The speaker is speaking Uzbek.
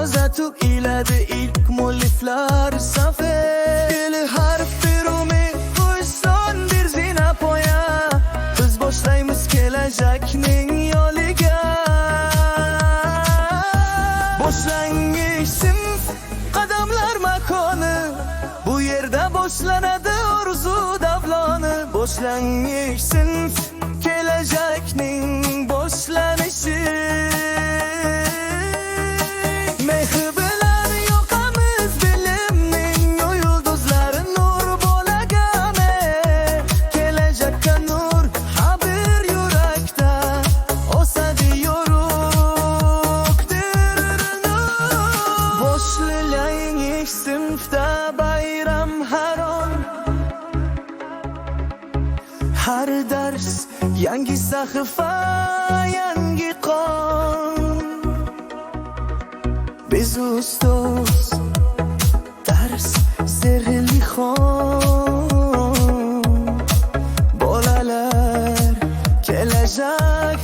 kuzatuv iladi ilk mualliflar safi. Fe'li harf bir umid, son bir zina poya. Biz boshlaymiz kelajakning yo'liga. Boshlangich sinf, qadamlar makoni. Bu yerda boshlanadi orzu davloni. Boshlangich sinf, kelajakning boshlanishi. Mehr bilan yoqamiz bilimning yulduzlari nur bo'lagani. Kelajakka nur, habir yurakda o'sadi yorug'dir nur. Boshlangish sinfda bayram harom. Har dars yangi sahifa, yangi qon. Biz ustoz dars sehrli xon. Bolalar kelajak